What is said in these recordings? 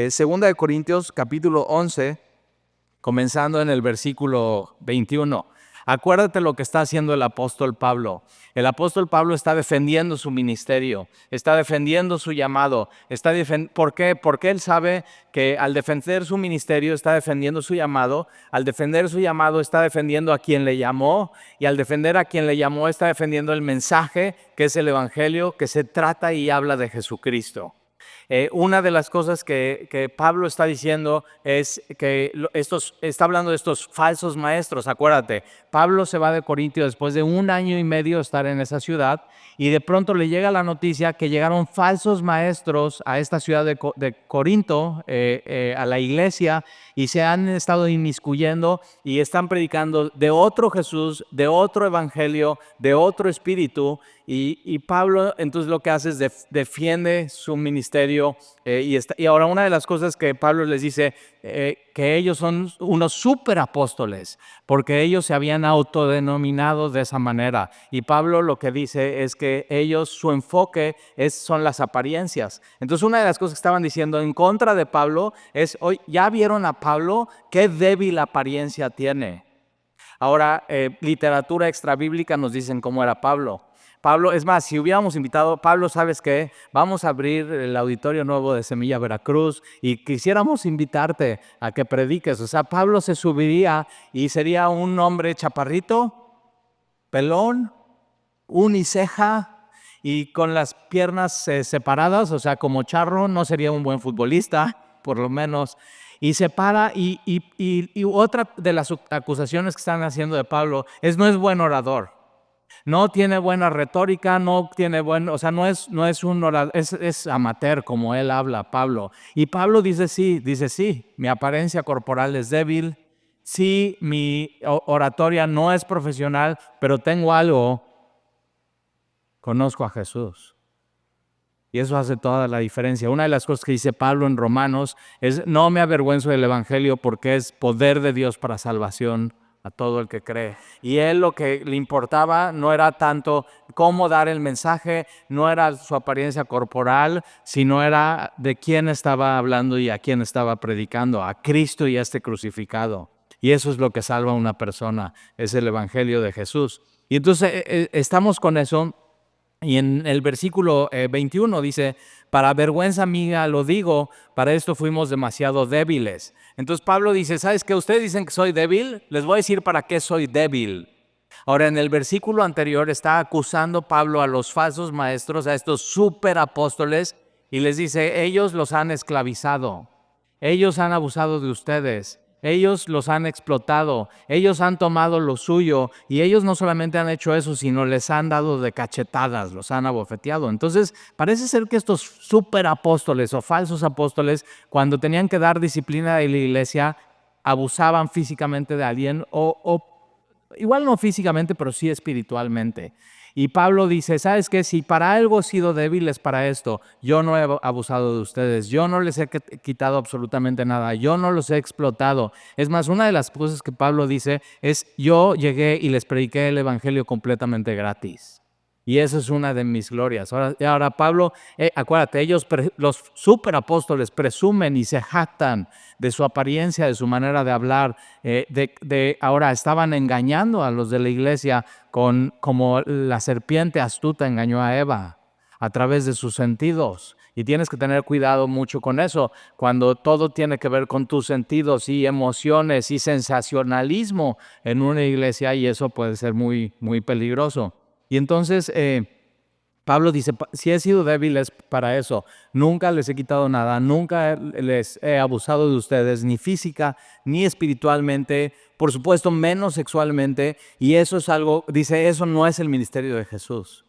Segunda de Corintios, capítulo 11, comenzando en el versículo 21. Acuérdate lo que está haciendo el apóstol Pablo. El apóstol Pablo está defendiendo su ministerio, está defendiendo su llamado. ¿Por qué? Porque él sabe que al defender su ministerio está defendiendo su llamado. Al defender su llamado está defendiendo a quien le llamó. Y al defender a quien le llamó está defendiendo el mensaje que es el evangelio, que se trata y habla de Jesucristo. Una de las cosas que Pablo está diciendo es que está hablando de estos falsos maestros. Acuérdate, Pablo se va de Corintio después de 1 año y medio estar en esa ciudad y de pronto le llega la noticia que llegaron falsos maestros a esta ciudad de Corinto, a la iglesia, y se han estado inmiscuyendo y están predicando de otro Jesús, de otro evangelio, de otro espíritu. Y Pablo entonces lo que hace es defiende su ministerio y ahora una de las cosas que Pablo les dice, que ellos son unos superapóstoles, porque ellos se habían autodenominado de esa manera. Y Pablo lo que dice es que ellos, su enfoque son las apariencias. Entonces una de las cosas que estaban diciendo en contra de Pablo es, hoy ya vieron a Pablo, qué débil apariencia tiene. Ahora, literatura extrabíblica nos dicen cómo era Pablo. Pablo, es más, si hubiéramos invitado, Pablo, ¿sabes qué? Vamos a abrir el auditorio nuevo de Semilla Veracruz y quisiéramos invitarte a que prediques. O sea, Pablo se subiría y sería un hombre chaparrito, pelón, uniceja y con las piernas separadas, o sea, como charro, no sería un buen futbolista, por lo menos. Y se para y otra de las acusaciones que están haciendo de Pablo no es buen orador. No tiene buena retórica, no es un orador, es amateur como él habla, Pablo. Y Pablo dice sí, mi apariencia corporal es débil, sí, mi oratoria no es profesional, pero tengo algo, conozco a Jesús. Y eso hace toda la diferencia. Una de las cosas que dice Pablo en Romanos es, no me avergüenzo del evangelio porque es poder de Dios para salvación a todo el que cree. Y él lo que le importaba no era tanto cómo dar el mensaje, no era su apariencia corporal, sino era de quién estaba hablando y a quién estaba predicando, a Cristo y a este crucificado. Y eso es lo que salva a una persona, es el evangelio de Jesús. Y entonces estamos con eso. Y en el versículo 21 dice, para vergüenza mía lo digo, para esto fuimos demasiado débiles. Entonces Pablo dice, ¿sabes qué? Ustedes dicen que soy débil, les voy a decir para qué soy débil. Ahora, en el versículo anterior está acusando Pablo a los falsos maestros, a estos superapóstoles, y les dice, ellos los han esclavizado, ellos han abusado de ustedes. Ellos los han explotado, ellos han tomado lo suyo y ellos no solamente han hecho eso, sino les han dado de cachetadas, los han abofeteado. Entonces, parece ser que estos superapóstoles o falsos apóstoles, cuando tenían que dar disciplina de la iglesia, abusaban físicamente de alguien o igual no físicamente, pero sí espiritualmente. Y Pablo dice, ¿sabes qué? Si para algo he sido débil es para esto. Yo no he abusado de ustedes, yo no les he quitado absolutamente nada, yo no los he explotado. Es más, una de las cosas que Pablo dice es, yo llegué y les prediqué el evangelio completamente gratis. Y eso es una de mis glorias. Ahora Pablo, acuérdate, los superapóstoles presumen y se jactan de su apariencia, de su manera de hablar. Ahora estaban engañando a los de la iglesia como la serpiente astuta engañó a Eva a través de sus sentidos. Y tienes que tener cuidado mucho con eso, cuando todo tiene que ver con tus sentidos y emociones y sensacionalismo en una iglesia, y eso puede ser muy, muy peligroso. Y entonces Pablo dice, si he sido débil es para eso, nunca les he quitado nada, nunca les he abusado de ustedes, ni física, ni espiritualmente, por supuesto menos sexualmente, y eso es algo, dice, eso no es el ministerio de Jesús.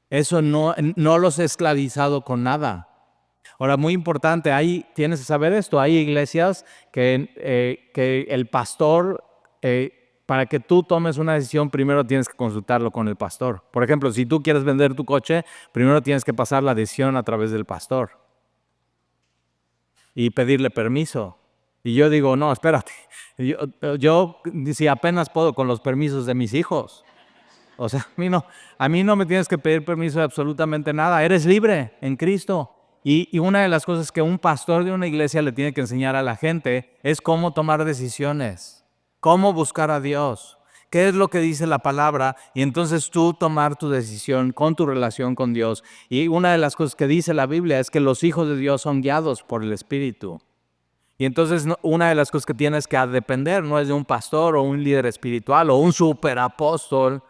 Eso no los he esclavizado con nada. Ahora, muy importante, tienes que saber esto, hay iglesias que el pastor... para que tú tomes una decisión, primero tienes que consultarlo con el pastor. Por ejemplo, si tú quieres vender tu coche, primero tienes que pasar la decisión a través del pastor y pedirle permiso. Y yo digo, no, espérate, yo si apenas puedo con los permisos de mis hijos. O sea, a mí no me tienes que pedir permiso de absolutamente nada. Eres libre en Cristo. Y una de las cosas que un pastor de una iglesia le tiene que enseñar a la gente es cómo tomar decisiones, cómo buscar a Dios, qué es lo que dice la palabra, y entonces tú tomar tu decisión con tu relación con Dios. Y una de las cosas que dice la Biblia es que los hijos de Dios son guiados por el Espíritu. Y entonces una de las cosas que tienes que depender no es de un pastor o un líder espiritual o un superapóstol,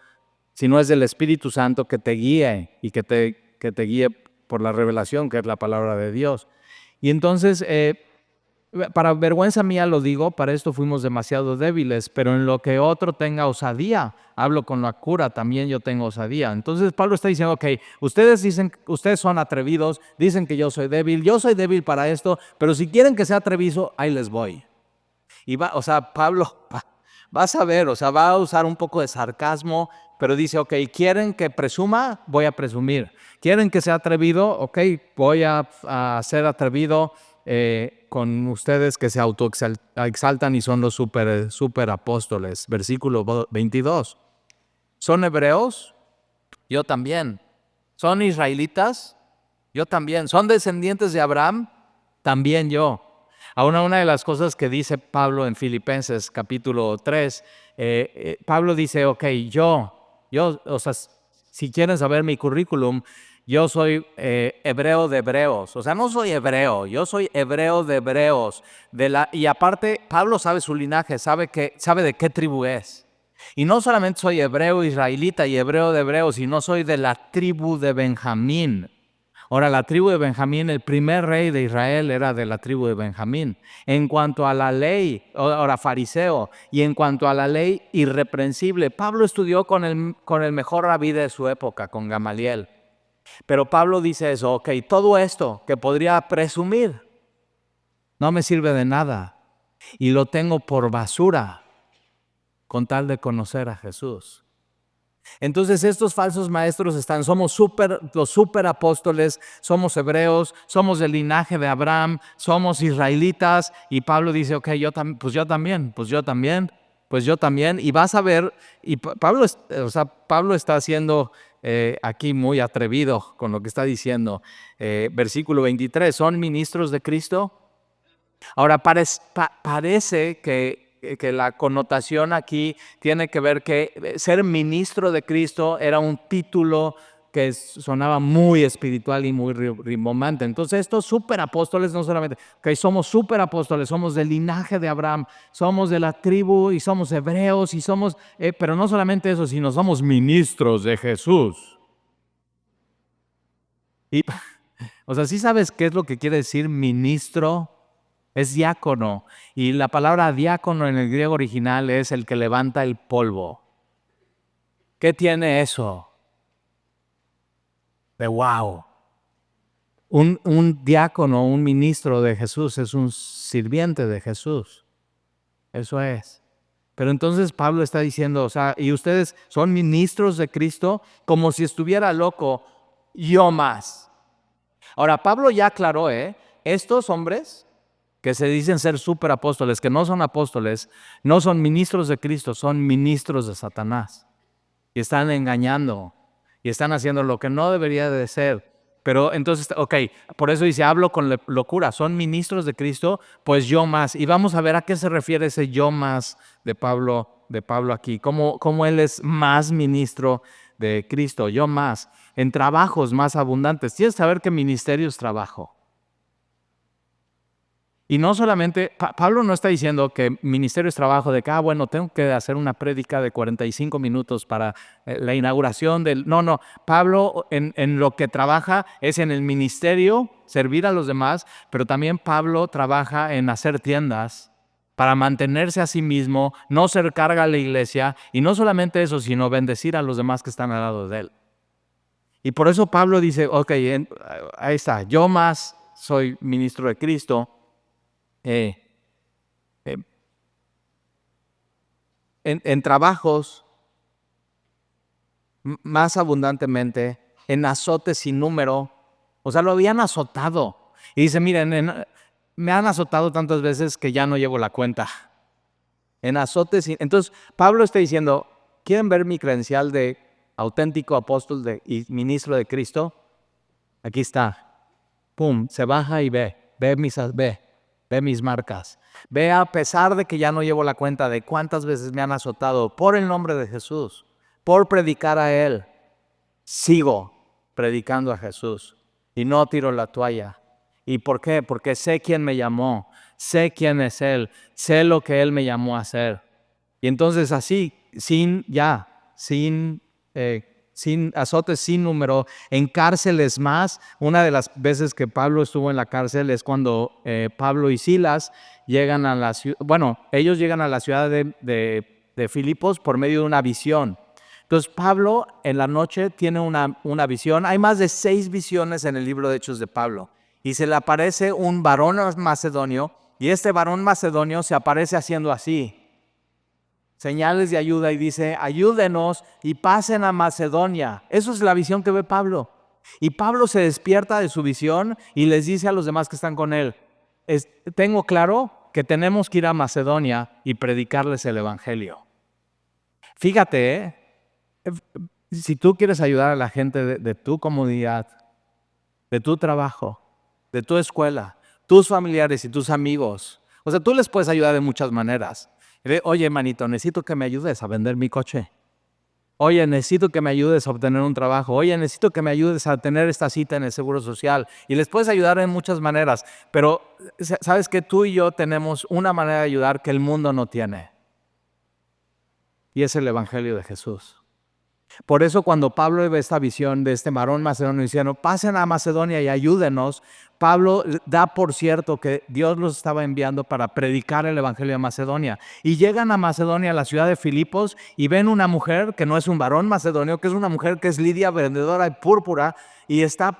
sino es del Espíritu Santo que te guíe y que te guíe por la revelación, que es la palabra de Dios. Y entonces, para vergüenza mía lo digo, para esto fuimos demasiado débiles, pero en lo que otro tenga osadía, hablo con la cura, también yo tengo osadía. Entonces Pablo está diciendo, ok, ustedes son atrevidos, dicen que yo soy débil para esto, pero si quieren que sea atrevido, ahí les voy. Y Pablo vas a ver, va a usar un poco de sarcasmo, pero dice, ok, ¿quieren que presuma? Voy a presumir. ¿Quieren que sea atrevido? Ok, voy a ser atrevido con ustedes que se autoexaltan y son los super apóstoles. Versículo 22. ¿Son hebreos? Yo también. ¿Son israelitas? Yo también. ¿Son descendientes de Abraham? También yo. Ahora, una de las cosas que dice Pablo en Filipenses capítulo 3, Pablo dice, ok, si quieren saber mi currículum, yo soy hebreo de hebreos. No soy hebreo, yo soy hebreo de hebreos. Y aparte, Pablo sabe su linaje, sabe de qué tribu es. Y no solamente soy hebreo israelita y hebreo de hebreos, sino soy de la tribu de Benjamín. Ahora, la tribu de Benjamín, el primer rey de Israel era de la tribu de Benjamín. En cuanto a la ley, ahora fariseo, y en cuanto a la ley irreprensible, Pablo estudió con el mejor rabí de su época, con Gamaliel. Pero Pablo dice eso, ok, todo esto que podría presumir no me sirve de nada y lo tengo por basura con tal de conocer a Jesús. Entonces estos falsos maestros somos los superapóstoles, somos hebreos, somos del linaje de Abraham, somos israelitas, y Pablo dice, ok, yo también, y vas a ver, y Pablo está siendo aquí muy atrevido con lo que está diciendo. Versículo 23, ¿son ministros de Cristo? Ahora, parece que la connotación aquí tiene que ver que ser ministro de Cristo era un título que sonaba muy espiritual y muy rimbombante. Entonces estos superapóstoles no solamente, somos superapóstoles, somos del linaje de Abraham, somos de la tribu y somos hebreos y somos, pero no solamente eso, sino somos ministros de Jesús. Y, ¿sí sabes qué es lo que quiere decir ministro? Es diácono, y la palabra diácono en el griego original es el que levanta el polvo. ¿Qué tiene eso? De wow. Un diácono, un ministro de Jesús es un sirviente de Jesús. Eso es. Pero entonces Pablo está diciendo, y ustedes son ministros de Cristo, como si estuviera loco, yo más. Ahora, Pablo ya aclaró, estos hombres que se dicen ser superapóstoles, que no son apóstoles, no son ministros de Cristo, son ministros de Satanás. Y están engañando, y están haciendo lo que no debería de ser. Pero entonces, ok, por eso dice, hablo con locura, son ministros de Cristo, pues yo más. Y vamos a ver a qué se refiere ese yo más de Pablo aquí, cómo él es más ministro de Cristo, yo más, en trabajos más abundantes. Tienes que saber qué ministerio es trabajo. Y no solamente, Pablo no está diciendo que ministerio es trabajo de que, bueno, tengo que hacer una prédica de 45 minutos para la inauguración del... No, Pablo en lo que trabaja es en el ministerio, servir a los demás, pero también Pablo trabaja en hacer tiendas para mantenerse a sí mismo, no ser carga a la iglesia, y no solamente eso, sino bendecir a los demás que están al lado de él. Y por eso Pablo dice, ok, ahí está, yo más soy ministro de Cristo, en trabajos más abundantemente, en azotes sin número. Lo habían azotado. Y dice, miren, me han azotado tantas veces que ya no llevo la cuenta. En azotes. Entonces, Pablo está diciendo, ¿quieren ver mi credencial de auténtico apóstol y ministro de Cristo? Aquí está. pum, se baja y ve mis marcas. Ve a pesar de que ya no llevo la cuenta de cuántas veces me han azotado por el nombre de Jesús, por predicar a Él. Sigo predicando a Jesús y no tiro la toalla. ¿Y por qué? Porque sé quién me llamó, sé quién es Él, sé lo que Él me llamó a hacer. Y entonces así, sin azotes, sin número, en cárceles más. Una de las veces que Pablo estuvo en la cárcel es cuando Pablo y Silas llegan a la ciudad, ellos llegan a la ciudad de Filipos por medio de una visión. Entonces Pablo en la noche tiene una visión. Hay más de 6 visiones en el libro de Hechos de Pablo. Y se le aparece un varón macedonio, y este varón macedonio se aparece haciendo así, señales de ayuda, y dice: ayúdenos y pasen a Macedonia. Eso es la visión que ve Pablo. Y Pablo se despierta de su visión y les dice a los demás que están con él: tengo claro que tenemos que ir a Macedonia y predicarles el evangelio. Fíjate, si tú quieres ayudar a la gente de tu comunidad, de tu trabajo, de tu escuela, tus familiares y tus amigos, o sea, tú les puedes ayudar de muchas maneras. Oye, manito, necesito que me ayudes a vender mi coche. Oye, necesito que me ayudes a obtener un trabajo. Oye, necesito que me ayudes a tener esta cita en el Seguro Social. Y les puedes ayudar en muchas maneras. Pero sabes que tú y yo tenemos una manera de ayudar que el mundo no tiene. Y es el Evangelio de Jesús. Por eso cuando Pablo ve esta visión de este varón macedonio diciendo: pasen a Macedonia y ayúdenos, Pablo da por cierto que Dios los estaba enviando para predicar el evangelio de Macedonia. Y llegan a Macedonia, a la ciudad de Filipos, y ven una mujer que no es un varón macedonio, que es una mujer que es Lidia, vendedora de púrpura, y está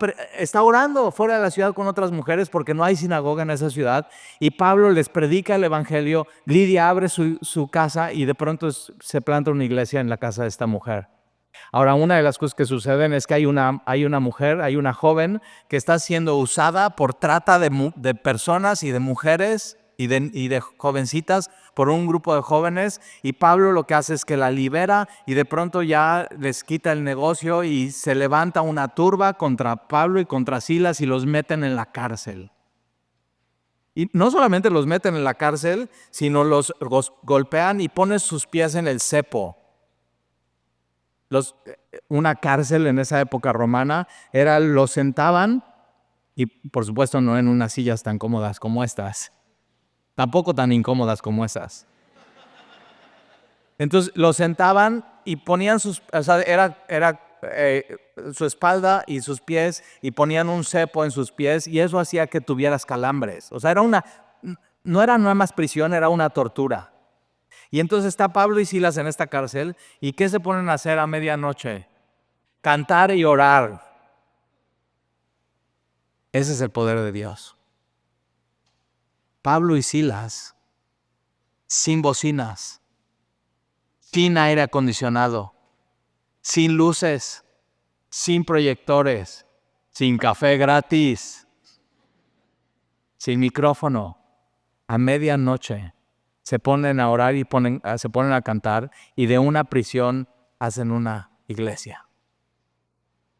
orando fuera de la ciudad con otras mujeres porque no hay sinagoga en esa ciudad. Y Pablo les predica el evangelio. Lidia abre su casa y de pronto se planta una iglesia en la casa de esta mujer. Ahora, una de las cosas que suceden es que hay una mujer, hay una joven que está siendo usada por trata de personas y de mujeres y de jovencitas por un grupo de jóvenes, y Pablo lo que hace es que la libera y de pronto ya les quita el negocio y se levanta una turba contra Pablo y contra Silas y los meten en la cárcel. Y no solamente los meten en la cárcel, sino los golpean y ponen sus pies en el cepo. Una cárcel en esa época romana los sentaban, y por supuesto no en unas sillas tan cómodas como estas, tampoco tan incómodas como esas. Entonces los sentaban y ponían su espalda y sus pies, y ponían un cepo en sus pies, y eso hacía que tuvieras calambres. O sea, no era nada más prisión, era una tortura. Y entonces está Pablo y Silas en esta cárcel, ¿y qué se ponen a hacer a medianoche? Cantar y orar. Ese es el poder de Dios. Pablo y Silas, sin bocinas, sin aire acondicionado, sin luces, sin proyectores, sin café gratis, sin micrófono, a medianoche se ponen a orar y se ponen a cantar, y de una prisión hacen una iglesia.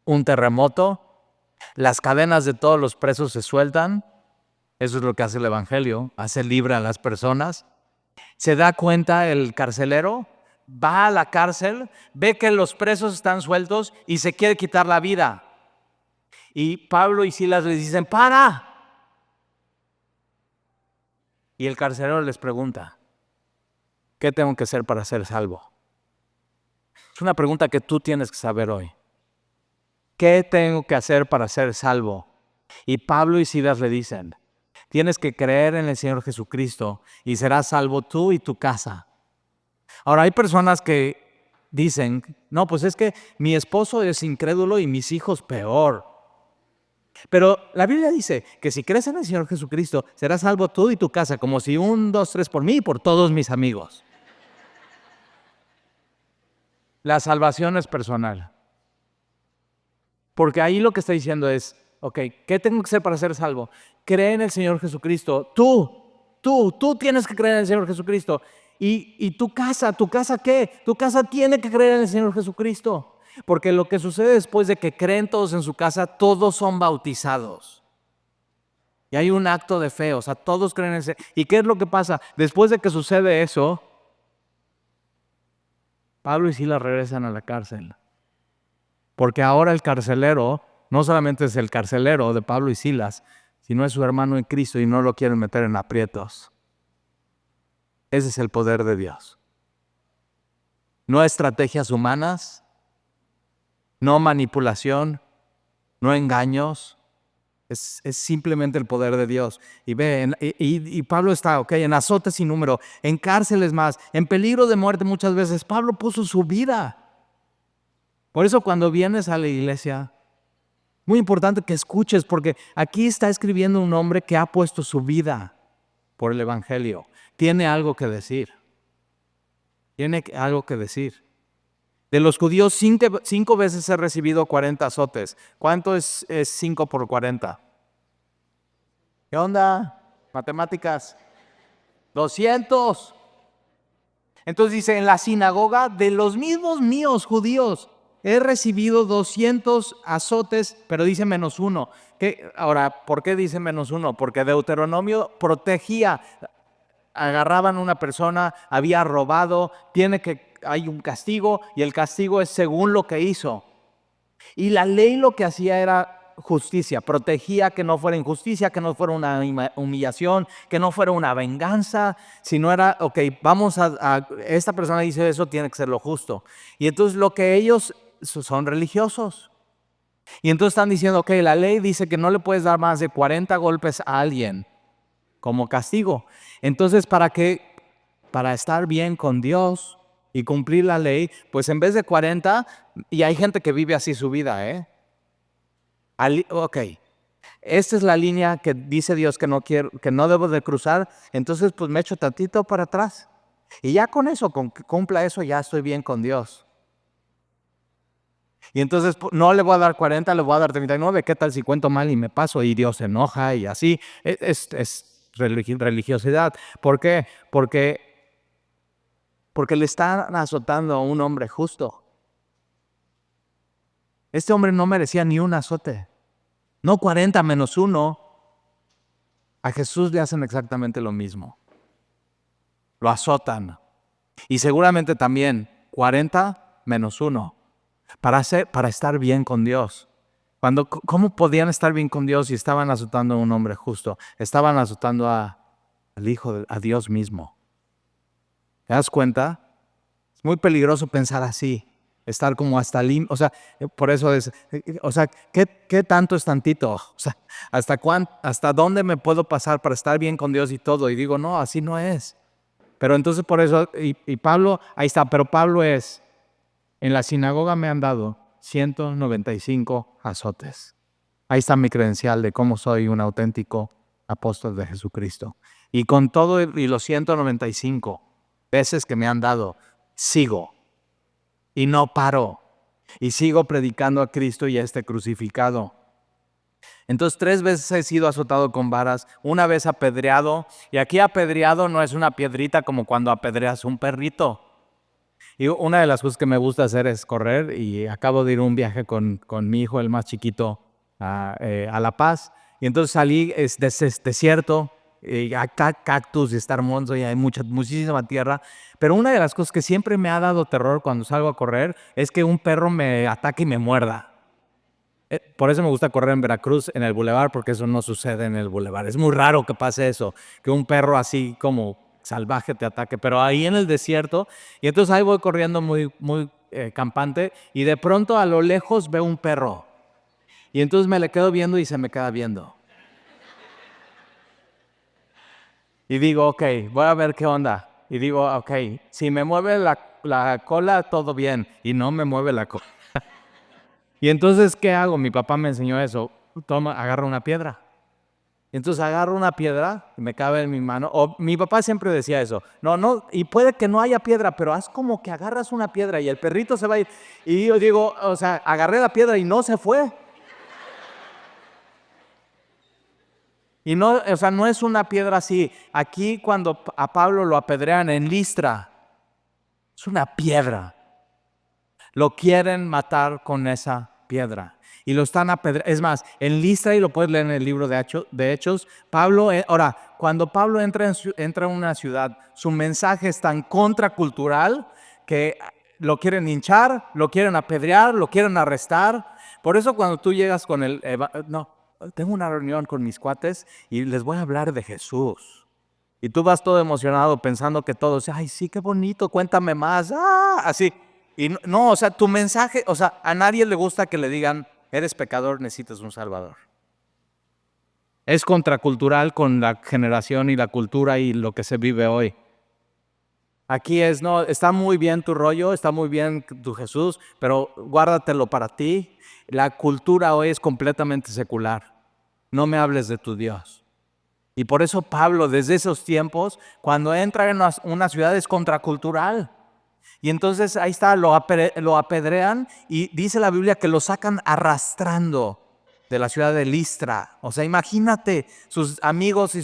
Un terremoto, las cadenas de todos los presos se sueltan. Eso es lo que hace el evangelio, hace libre a las personas. Se da cuenta el carcelero, va a la cárcel, ve que los presos están sueltos y se quiere quitar la vida. Y Pablo y Silas les dicen: ¡para! Y el carcelero les pregunta: ¿qué tengo que hacer para ser salvo? Es una pregunta que tú tienes que saber hoy. ¿Qué tengo que hacer para ser salvo? Y Pablo y Silas le dicen: tienes que creer en el Señor Jesucristo y serás salvo tú y tu casa. Ahora, hay personas que dicen: no, pues es que mi esposo es incrédulo y mis hijos peor. Pero la Biblia dice que si crees en el Señor Jesucristo, serás salvo tú y tu casa, como si 1, 2, 3 por mí y por todos mis amigos. La salvación es personal. Porque ahí lo que está diciendo es: ok, ¿qué tengo que hacer para ser salvo? Cree en el Señor Jesucristo. Tú tienes que creer en el Señor Jesucristo. ¿Y tu casa qué? Tu casa tiene que creer en el Señor Jesucristo. Porque lo que sucede después de que creen todos en su casa, todos son bautizados. Y hay un acto de fe, o sea, todos creen en ese. ¿Y qué es lo que pasa? Después de que sucede eso, Pablo y Silas regresan a la cárcel. Porque ahora el carcelero no solamente es el carcelero de Pablo y Silas, sino es su hermano en Cristo y no lo quieren meter en aprietos. Ese es el poder de Dios. No estrategias humanas, no manipulación, no engaños. Es simplemente el poder de Dios. Y ve, y Pablo está, en azotes sin número, en cárceles más, en peligro de muerte muchas veces. Pablo puso su vida. Por eso cuando vienes a la iglesia, muy importante que escuches, porque aquí está escribiendo un hombre que ha puesto su vida por el evangelio. Tiene algo que decir. Tiene algo que decir. De los judíos, 5 veces he recibido 40 azotes. ¿Cuánto es 5 por 40? ¿Qué onda? Matemáticas. 200. Entonces dice, en la sinagoga de los mismos míos judíos, he recibido 200 azotes, pero dice -1. Ahora, ¿por qué dice -1? Porque Deuteronomio protegía. Agarraban a una persona, había robado, hay un castigo y el castigo es según lo que hizo. Y la ley lo que hacía era justicia, protegía que no fuera injusticia, que no fuera una humillación, que no fuera una venganza, sino era, esta persona dice eso, tiene que ser lo justo. Y entonces lo que ellos son religiosos. Y entonces están diciendo, la ley dice que no le puedes dar más de 40 golpes a alguien como castigo. Entonces, para estar bien con Dios y cumplir la ley, pues en vez de 40, y hay gente que vive así su vida, esta es la línea que dice Dios que no debo de cruzar, entonces pues me echo tantito para atrás. Y ya con eso, con que cumpla eso, ya estoy bien con Dios. Y entonces no le voy a dar 40, le voy a dar 39, ¿qué tal si cuento mal y me paso? Y Dios se enoja y así. Es religiosidad. ¿Por qué? Porque le están azotando a un hombre justo. Este hombre no merecía ni un azote. No 40 -1. A Jesús le hacen exactamente lo mismo. Lo azotan. Y seguramente también 40 -1. Para estar bien con Dios. ¿Cómo podían estar bien con Dios si estaban azotando a un hombre justo? Estaban azotando al Hijo, a Dios mismo. ¿Te das cuenta? Es muy peligroso pensar así, estar como por eso es, ¿qué tanto es tantito? ¿Hasta dónde me puedo pasar para estar bien con Dios y todo? Y digo, no, así no es. Pero entonces por eso, y Pablo, ahí está, pero Pablo en la sinagoga me han dado 195 azotes. Ahí está mi credencial de cómo soy un auténtico apóstol de Jesucristo. Y con todo y los 195 veces que me han dado, sigo y no paro y sigo predicando a Cristo y a este crucificado. Entonces 3 veces he sido azotado con varas, una vez apedreado, y aquí apedreado no es una piedrita como cuando apedreas un perrito. Y una de las cosas que me gusta hacer es correr, y acabo de ir a un viaje con mi hijo, el más chiquito, a La Paz, y entonces salí, es desierto, hay cactus y está hermoso y hay muchísima tierra, pero una de las cosas que siempre me ha dado terror cuando salgo a correr es que un perro me ataque y me muerda. Por eso me gusta correr en Veracruz, en el bulevar, porque eso no sucede en el bulevar. Es muy raro que pase eso, que un perro así como salvaje te ataque, pero ahí en el desierto, y entonces ahí voy corriendo muy, muy campante, y de pronto a lo lejos veo un perro, y entonces me le quedo viendo y se me queda viendo. Y digo, voy a ver qué onda. Y digo, si me mueve la cola, todo bien, y no me mueve la cola. Y entonces, ¿qué hago? Mi papá me enseñó eso. Agarra una piedra. Y entonces agarro una piedra y me cabe en mi mano. O mi papá siempre decía eso. No, y puede que no haya piedra, pero haz como que agarras una piedra y el perrito se va a ir. Y yo digo, agarré la piedra y no se fue. Y no es una piedra así. Aquí cuando a Pablo lo apedrean en Listra, es una piedra. Lo quieren matar con esa piedra. Y lo están apedreando. Es más, en Listra, y lo puedes leer en el libro de Hechos, Pablo, ahora, cuando Pablo entra en una ciudad, su mensaje es tan contracultural que lo quieren hinchar, lo quieren apedrear, lo quieren arrestar. Por eso cuando tú llegas con no, tengo una reunión con mis cuates y les voy a hablar de Jesús. Y tú vas todo emocionado pensando que todos, ay, sí, qué bonito, cuéntame más, así. Y no, o sea, tu mensaje, o sea, a nadie le gusta que le digan, eres pecador, necesitas un salvador. Es contracultural con la generación y la cultura y lo que se vive hoy. Aquí no, está muy bien tu rollo, está muy bien tu Jesús, pero guárdatelo para ti. La cultura hoy es completamente secular. No me hables de tu Dios. Y por eso Pablo, desde esos tiempos, cuando entra en una ciudad es contracultural. Y entonces ahí está, lo apedrean y dice la Biblia que lo sacan arrastrando de la ciudad de Listra. O sea, imagínate, sus amigos y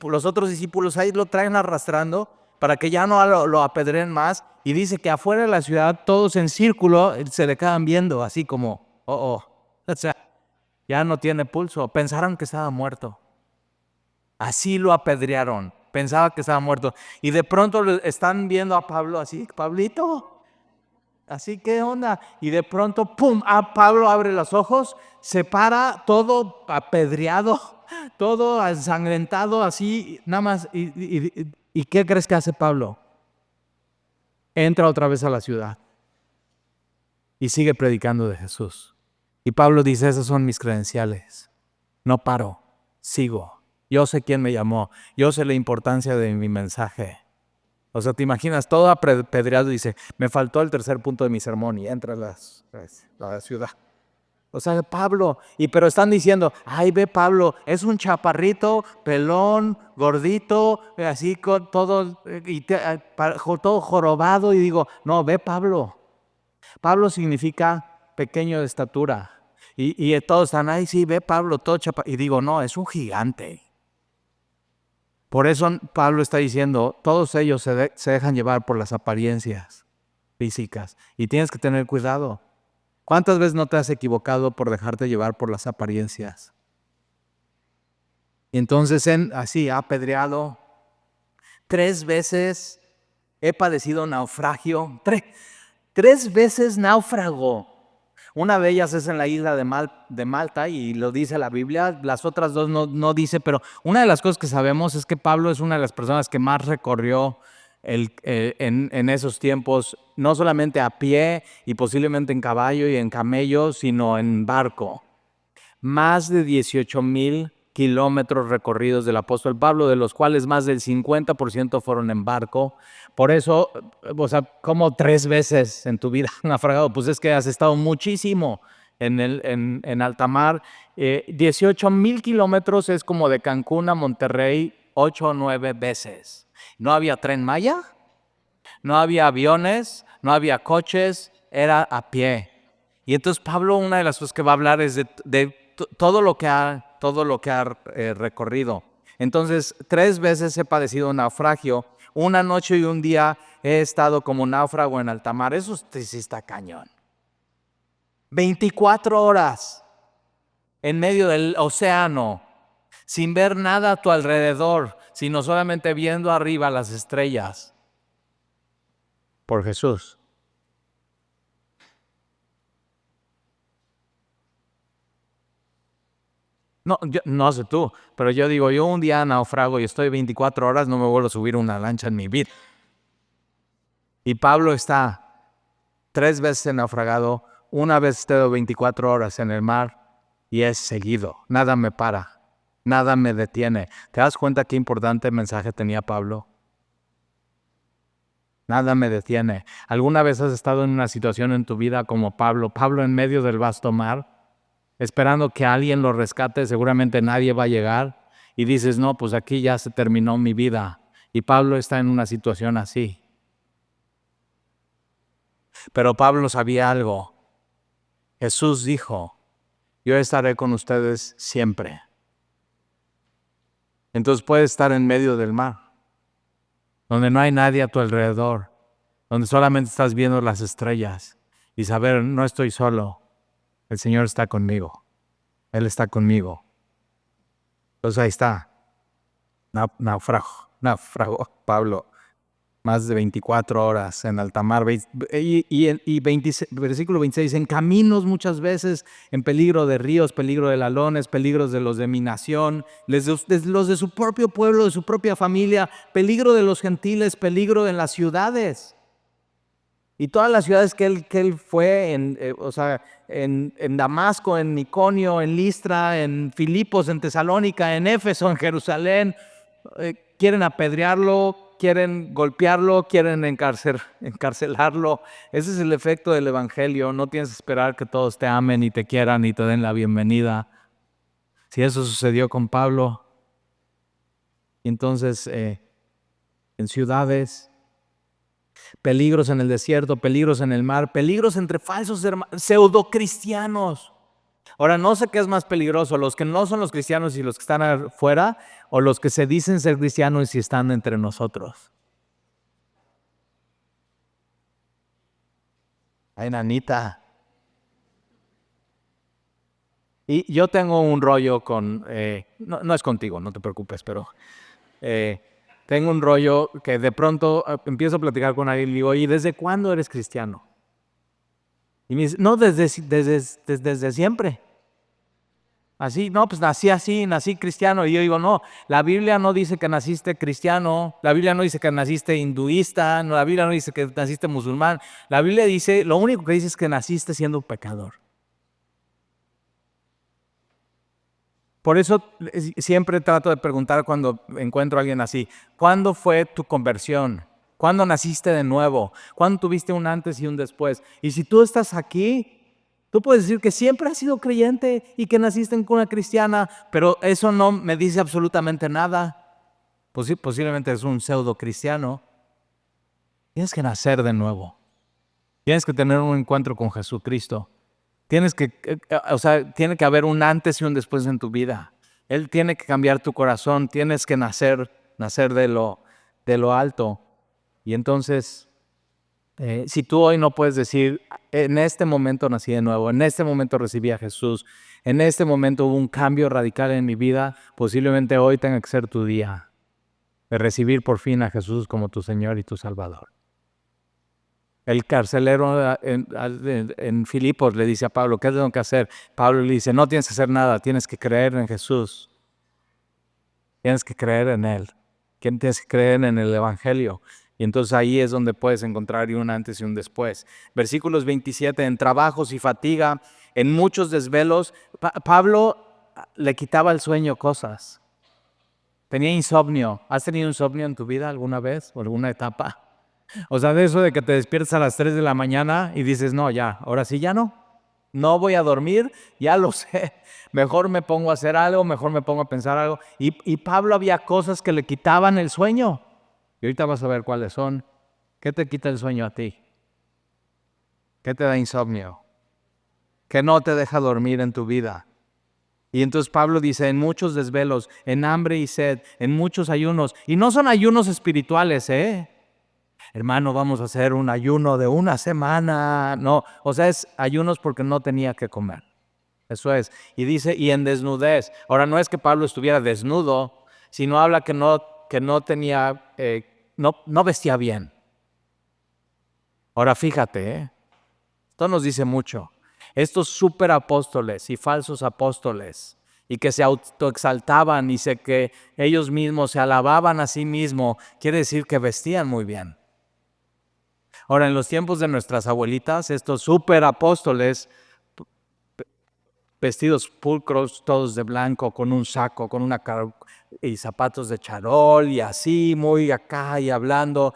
los otros discípulos ahí lo traen arrastrando para que ya no lo apedreen más. Y dice que afuera de la ciudad, todos en círculo, se le quedan viendo así como, o sea, ya no tiene pulso. Pensaron que estaba muerto. Así lo apedrearon. Pensaba que estaba muerto. Y de pronto están viendo a Pablo así, Pablito, así, ¿qué onda? Y de pronto, ¡pum! Pablo abre los ojos, se para todo apedreado, todo ensangrentado, así, nada más. ¿Y qué crees que hace Pablo? Entra otra vez a la ciudad y sigue predicando de Jesús. Y Pablo dice, esas son mis credenciales. No paro, sigo. Yo sé quién me llamó, yo sé la importancia de mi mensaje. O sea, te imaginas, todo apedreado, dice, me faltó el tercer punto de mi sermón y entra a la ciudad. O sea, Pablo, pero están diciendo, ay, ve Pablo, es un chaparrito, pelón, gordito, así con todo, todo jorobado. Y digo, no, ve Pablo. Pablo significa pequeño de estatura. Y todos están, ay, sí, ve Pablo, todo chaparrito. Y digo, no, es un gigante. Por eso Pablo está diciendo, todos ellos se dejan llevar por las apariencias físicas y tienes que tener cuidado. ¿Cuántas veces no te has equivocado por dejarte llevar por las apariencias? Y entonces así, apedreado, 3 veces he padecido naufragio, 3 veces náufrago. Una de ellas es en la isla de Malta y lo dice la Biblia, las otras 2 no dice, pero una de las cosas que sabemos es que Pablo es una de las personas que más recorrió en esos tiempos, no solamente a pie y posiblemente en caballo y en camello, sino en barco. Más de 18,000 kilómetros recorridos del apóstol Pablo, de los cuales más del 50% fueron en barco. Por eso, o sea, como 3 veces en tu vida naufragado, pues es que has estado muchísimo en alta mar. 18,000 kilómetros es como de Cancún a Monterrey 8 o 9 veces. No había tren Maya, no había aviones, no había coches, era a pie. Y entonces Pablo, una de las cosas que va a hablar es de todo lo que ha recorrido. Entonces, 3 veces he padecido un naufragio. Una noche y un día he estado como náufrago en alta mar. Eso sí está cañón. 24 horas en medio del océano, sin ver nada a tu alrededor, sino solamente viendo arriba las estrellas. Por Jesús. No, no sé tú, pero yo digo, yo un día naufrago y estoy 24 horas, no me vuelvo a subir una lancha en mi vida. Y Pablo está 3 veces naufragado, una vez estuvo 24 horas en el mar y es seguido. Nada me para, nada me detiene. ¿Te das cuenta qué importante mensaje tenía Pablo? Nada me detiene. ¿Alguna vez has estado en una situación en tu vida como Pablo? Pablo en medio del vasto mar, esperando que alguien lo rescate, seguramente nadie va a llegar. Y dices, no, pues aquí ya se terminó mi vida. Y Pablo está en una situación así. Pero Pablo sabía algo. Jesús dijo, yo estaré con ustedes siempre. Entonces puedes estar en medio del mar, donde no hay nadie a tu alrededor, donde solamente estás viendo las estrellas y saber, no estoy solo. El Señor está conmigo. Él está conmigo. Entonces ahí está. Naufragó Pablo. Más de 24 horas en alta mar. Versículo 26, en caminos muchas veces, en peligro de ríos, peligro de ladrones, peligros de los de mi nación, los de su propio pueblo, de su propia familia, peligro de los gentiles, peligro en las ciudades. Y todas las ciudades que él fue, en Damasco, en Iconio, en Listra, en Filipos, en Tesalónica, en Éfeso, en Jerusalén, quieren apedrearlo, quieren golpearlo, quieren encarcelarlo. Ese es el efecto del evangelio. No tienes que esperar que todos te amen y te quieran y te den la bienvenida. Si eso sucedió con Pablo, entonces en ciudades, peligros en el desierto, peligros en el mar, peligros entre falsos pseudocristianos. Ahora, no sé qué es más peligroso, los que no son los cristianos y los que están afuera, o los que se dicen ser cristianos y están entre nosotros. Ay, nanita. Y yo tengo un rollo con, no es contigo, no te preocupes, pero tengo un rollo que de pronto empiezo a platicar con alguien y digo, ¿y desde cuándo eres cristiano? Y me dice, no, desde siempre. Así, no, pues nací así, nací cristiano. Y yo digo, no, la Biblia no dice que naciste cristiano, la Biblia no dice que naciste hinduista, no, la Biblia no dice que naciste musulmán. La Biblia dice, lo único que dice es que naciste siendo un pecador. Por eso siempre trato de preguntar cuando encuentro a alguien así, ¿cuándo fue tu conversión? ¿Cuándo naciste de nuevo? ¿Cuándo tuviste un antes y un después? Y si tú estás aquí, tú puedes decir que siempre has sido creyente y que naciste en cuna cristiana, pero eso no me dice absolutamente nada. Posiblemente es un pseudo cristiano. Tienes que nacer de nuevo. Tienes que tener un encuentro con Jesucristo. Tiene que haber un antes y un después en tu vida. Él tiene que cambiar tu corazón. Tienes que nacer de lo alto. Y entonces, si tú hoy no puedes decir, en este momento nací de nuevo, en este momento recibí a Jesús, en este momento hubo un cambio radical en mi vida, posiblemente hoy tenga que ser tu día de recibir por fin a Jesús como tu Señor y tu Salvador. El carcelero en Filipos le dice a Pablo, ¿qué tengo que hacer? Pablo le dice, no tienes que hacer nada, tienes que creer en Jesús. Tienes que creer en Él. Tienes que creer en el Evangelio. Y entonces ahí es donde puedes encontrar un antes y un después. Versículos 27, en trabajos y fatiga, en muchos desvelos. Pablo le quitaba el sueño cosas. Tenía insomnio. ¿Has tenido insomnio en tu vida alguna vez o alguna etapa? O sea, de eso de que te despiertas a las 3 de la mañana y dices, no, ya, ahora sí ya no voy a dormir, ya lo sé, mejor me pongo a hacer algo, mejor me pongo a pensar algo. Y Pablo había cosas que le quitaban el sueño. Y ahorita vas a ver cuáles son. ¿Qué te quita el sueño a ti? ¿Qué te da insomnio? ¿Qué no te deja dormir en tu vida? Y entonces Pablo dice, en muchos desvelos, en hambre y sed, en muchos ayunos. Y no son ayunos espirituales, hermano, vamos a hacer un ayuno de una semana. No, o sea, es ayunos porque no tenía que comer. Eso es. Y dice, y en desnudez. Ahora, no es que Pablo estuviera desnudo, sino habla que no tenía, no vestía bien. Ahora, fíjate, esto nos dice mucho. Estos superapóstoles y falsos apóstoles, y que se autoexaltaban y que ellos mismos se alababan a sí mismos, quiere decir que vestían muy bien. Ahora, en los tiempos de nuestras abuelitas, estos superapóstoles, vestidos pulcros, todos de blanco, con un saco, y zapatos de charol, y así, muy acá, y hablando.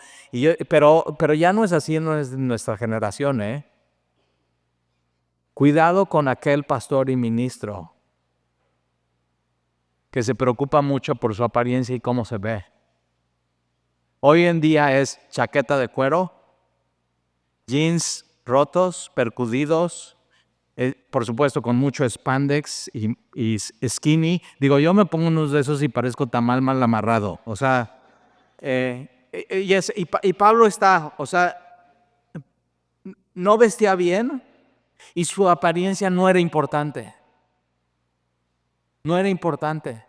Pero ya no es así, no es de nuestra generación, Cuidado con aquel pastor y ministro que se preocupa mucho por su apariencia y cómo se ve. Hoy en día es chaqueta de cuero, jeans rotos, percudidos, por supuesto con mucho spandex y skinny. Digo, yo me pongo unos de esos y parezco tamal mal amarrado. O sea, y Pablo está, o sea, no vestía bien, Y su apariencia no era importante. No era importante.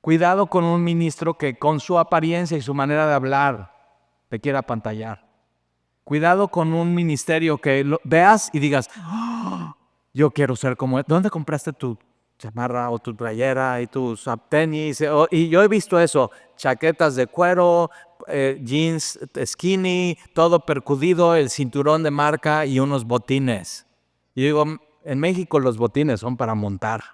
Cuidado con un ministro que con su apariencia y su manera de hablar te quiera apantallar. Cuidado con un ministerio que lo veas y digas, "Oh, yo quiero ser como él". ¿Dónde compraste tu chamarra o tu playera y tus tenis? Y yo he visto eso, chaquetas de cuero, jeans skinny, todo percudido, el cinturón de marca y unos botines. Y digo, en México los botines son para montar.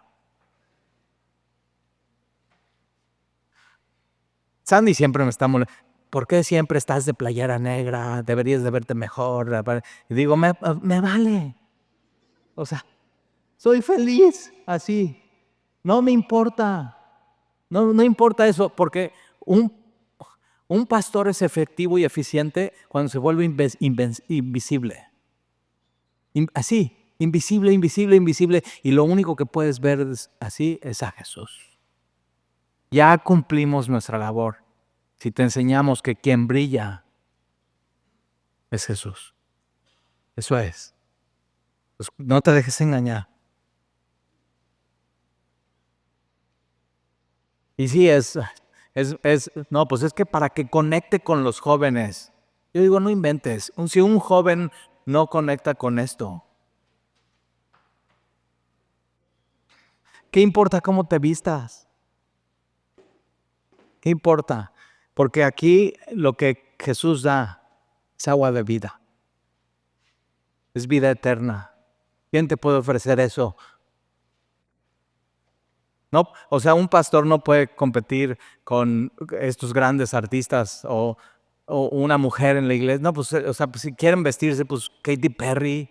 Sandy siempre me está molestando. ¿Por qué siempre estás de playera negra? Deberías de verte mejor. Y digo, me vale. O sea, soy feliz así. No me importa. No importa eso, porque un pastor es efectivo y eficiente cuando se vuelve invisible. Así, invisible, invisible, invisible. Y lo único que puedes ver así es a Jesús. Ya cumplimos nuestra labor. Si te enseñamos que quien brilla es Jesús. Eso es. Pues no te dejes engañar. Y sí, no, pues es que para que conecte con los jóvenes. Yo digo, no inventes. Si un joven no conecta con esto, ¿qué importa cómo te vistas? ¿Qué importa? Porque aquí lo que Jesús da es agua de vida. Es vida eterna. ¿Quién te puede ofrecer eso? No, o sea, un pastor no puede competir con estos grandes artistas o una mujer en la iglesia. No, pues, o sea, pues, si quieren vestirse, pues Katy Perry.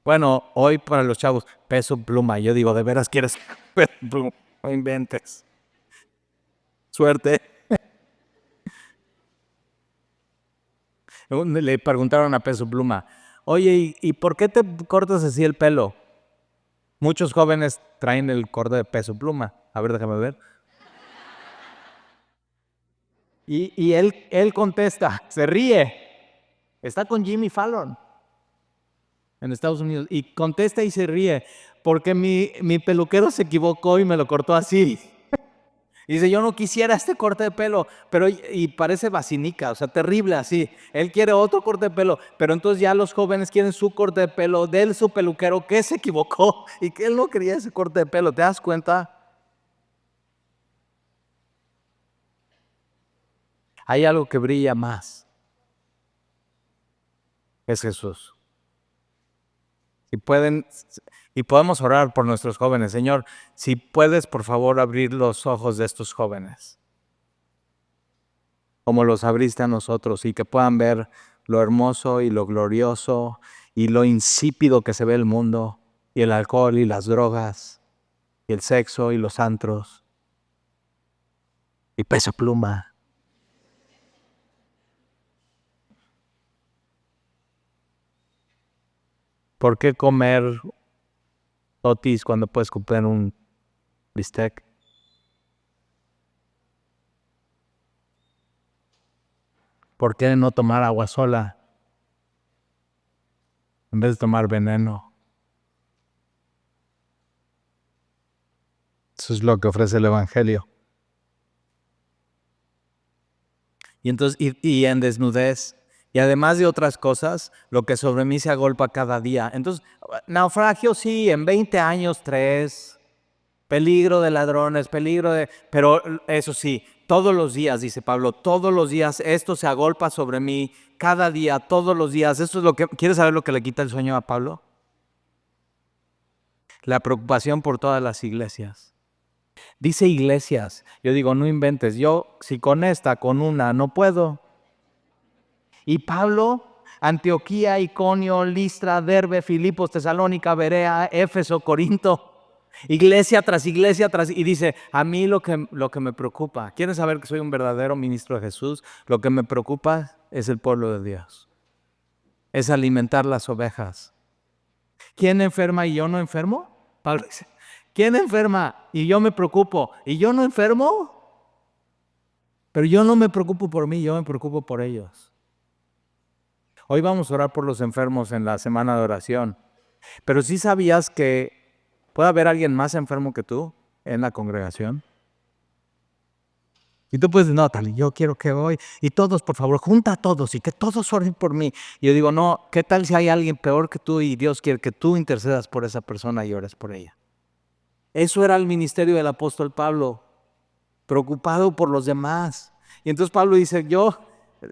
Bueno, hoy para los chavos, Peso Pluma. Yo digo, ¿de veras quieres Peso Pluma? No inventes. Suerte. Le preguntaron a Peso Pluma, oye, ¿y por qué te cortas así el pelo? Muchos jóvenes traen el corte de Peso Pluma. A ver, déjame ver. Y él contesta, se ríe. Está con Jimmy Fallon en Estados Unidos. Y contesta y se ríe, porque mi peluquero se equivocó y me lo cortó así. Y dice, yo no quisiera este corte de pelo, pero y parece vacinica, o sea, terrible así. Él quiere otro corte de pelo, pero entonces ya los jóvenes quieren su corte de pelo de su peluquero que se equivocó y que él no quería ese corte de pelo. ¿Te das cuenta? Hay algo que brilla más. Es Jesús. Y podemos orar por nuestros jóvenes. Señor, si puedes, por favor, abrir los ojos de estos jóvenes, como los abriste a nosotros, y que puedan ver lo hermoso y lo glorioso y lo insípido que se ve el mundo, y el alcohol y las drogas, y el sexo y los antros, y Peso Pluma. ¿Por qué comer totis cuando puedes comer un bistec? ¿Por qué no tomar agua sola en vez de tomar veneno? Eso es lo que ofrece el Evangelio. Y entonces, y en desnudez, y además de otras cosas, lo que sobre mí se agolpa cada día. Entonces, naufragio sí, en 20 años 3, peligro de ladrones, pero eso sí, todos los días, dice Pablo, todos los días esto se agolpa sobre mí, cada día, todos los días. Esto es lo que, ¿quieres saber lo que le quita el sueño a Pablo? La preocupación por todas las iglesias. Dice iglesias, yo digo, no inventes, yo si con esta, con una, no puedo. Y Pablo, Antioquía, Iconio, Listra, Derbe, Filipos, Tesalónica, Berea, Éfeso, Corinto, iglesia tras iglesia y dice, a mí lo que me preocupa, ¿quieren saber que soy un verdadero ministro de Jesús? Lo que me preocupa es el pueblo de Dios, es alimentar las ovejas. ¿Quién enferma y yo no enfermo? Pablo dice, ¿quién enferma y yo me preocupo y yo no enfermo? Pero yo no me preocupo por mí, yo me preocupo por ellos. Hoy vamos a orar por los enfermos en la semana de oración. Pero ¿sí sabías que puede haber alguien más enfermo que tú en la congregación? Y tú puedes decir, no, Tali, yo quiero que hoy, y todos, por favor, junta a todos y que todos oren por mí. Y yo digo, no, ¿qué tal si hay alguien peor que tú y Dios quiere que tú intercedas por esa persona y ores por ella? Eso era el ministerio del apóstol Pablo, preocupado por los demás. Y entonces Pablo dice,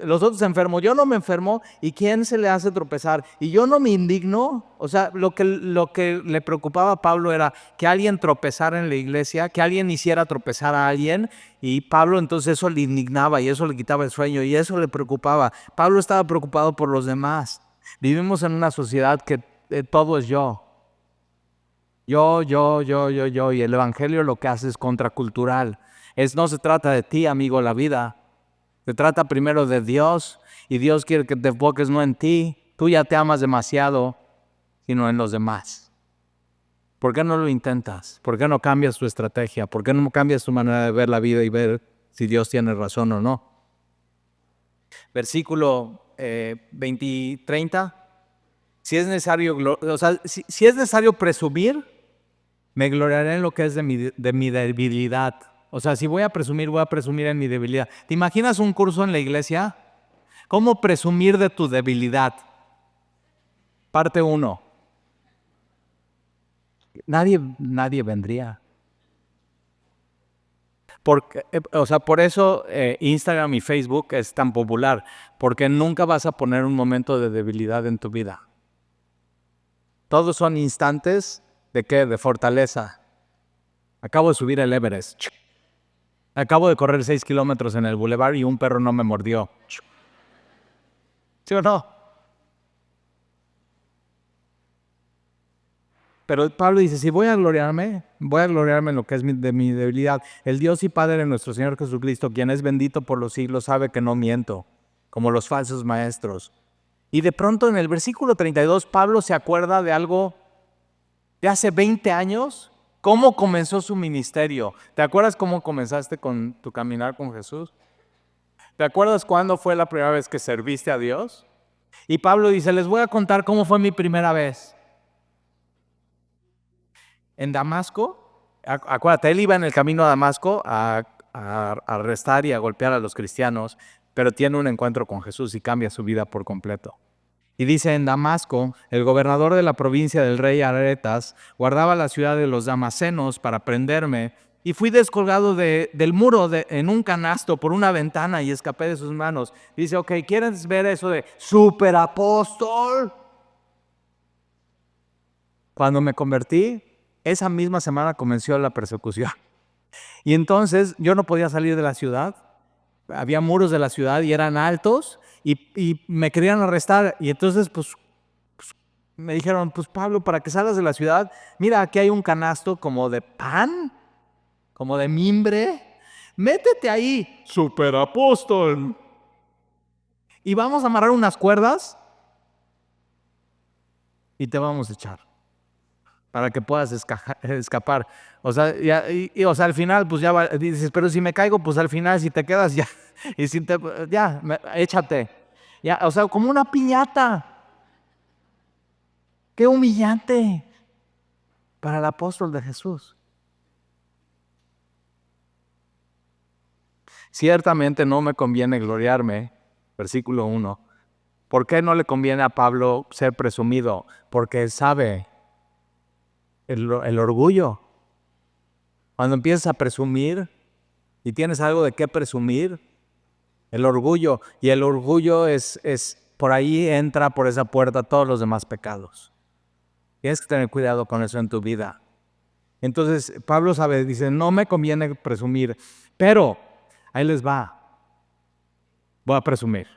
los otros enfermos, yo no me enfermo, ¿y quién se le hace tropezar? Y yo no me indigno. O sea, lo que le preocupaba a Pablo era que alguien tropezara en la iglesia, que alguien hiciera tropezar a alguien, y Pablo entonces eso le indignaba y eso le quitaba el sueño y eso le preocupaba. Pablo estaba preocupado por los demás. Vivimos en una sociedad que todo es yo. Yo, y el evangelio lo que hace es contracultural. No se trata de ti, amigo, la vida. Se trata primero de Dios y Dios quiere que te enfoques no en ti. Tú ya te amas demasiado, sino en los demás. ¿Por qué no lo intentas? ¿Por qué no cambias tu estrategia? ¿Por qué no cambias tu manera de ver la vida y ver si Dios tiene razón o no? Versículo 30. Si es necesario, si es necesario presumir, me gloriaré en lo que es de mi debilidad. O sea, si voy a presumir en mi debilidad. ¿Te imaginas un curso en la iglesia? ¿Cómo presumir de tu debilidad? Parte 1. Nadie vendría. Por eso Instagram y Facebook es tan popular, porque nunca vas a poner un momento de debilidad en tu vida. Todos son instantes ¿de qué? De fortaleza. Acabo de subir el Everest. Acabo de correr 6 kilómetros en el bulevar y un perro no me mordió. ¿Sí o no? Pero Pablo dice, si voy a gloriarme en lo que es de mi debilidad. El Dios y Padre de nuestro Señor Jesucristo, quien es bendito por los siglos, sabe que no miento, como los falsos maestros. Y de pronto en el versículo 32, Pablo se acuerda de algo de hace 20 años. ¿Cómo comenzó su ministerio? ¿Te acuerdas cómo comenzaste con tu caminar con Jesús? ¿Te acuerdas cuándo fue la primera vez que serviste a Dios? Y Pablo dice, les voy a contar cómo fue mi primera vez. En Damasco, acuérdate, él iba en el camino a Damasco a arrestar y a golpear a los cristianos, pero tiene un encuentro con Jesús y cambia su vida por completo. Y dice, en Damasco, el gobernador de la provincia del rey Aretas guardaba la ciudad de los damasenos para prenderme, y fui descolgado del muro en un canasto por una ventana y escapé de sus manos. Dice, ok, ¿quieres ver eso de superapóstol? Cuando me convertí, esa misma semana comenzó la persecución. Y entonces yo no podía salir de la ciudad. Había muros de la ciudad y eran altos y me querían arrestar. Y entonces pues me dijeron, pues Pablo, para que salgas de la ciudad, mira, aquí hay un canasto como de pan, como de mimbre. Métete ahí, superapóstol. Y vamos a amarrar unas cuerdas y te vamos a echar para que puedas escapar. O sea, al final, pues ya dices, pero si me caigo, pues al final, si te quedas, ya, y si échate. Ya, o sea, como una piñata. Qué humillante para el apóstol de Jesús. Ciertamente no me conviene gloriarme, versículo 1. ¿Por qué no le conviene a Pablo ser presumido? Porque él sabe el orgullo. Cuando empiezas a presumir y tienes algo de qué presumir, el orgullo. Y el orgullo es por ahí entra por esa puerta todos los demás pecados. Tienes que tener cuidado con eso en tu vida. Entonces Pablo sabe, dice, no me conviene presumir, pero ahí les va. Voy a presumir.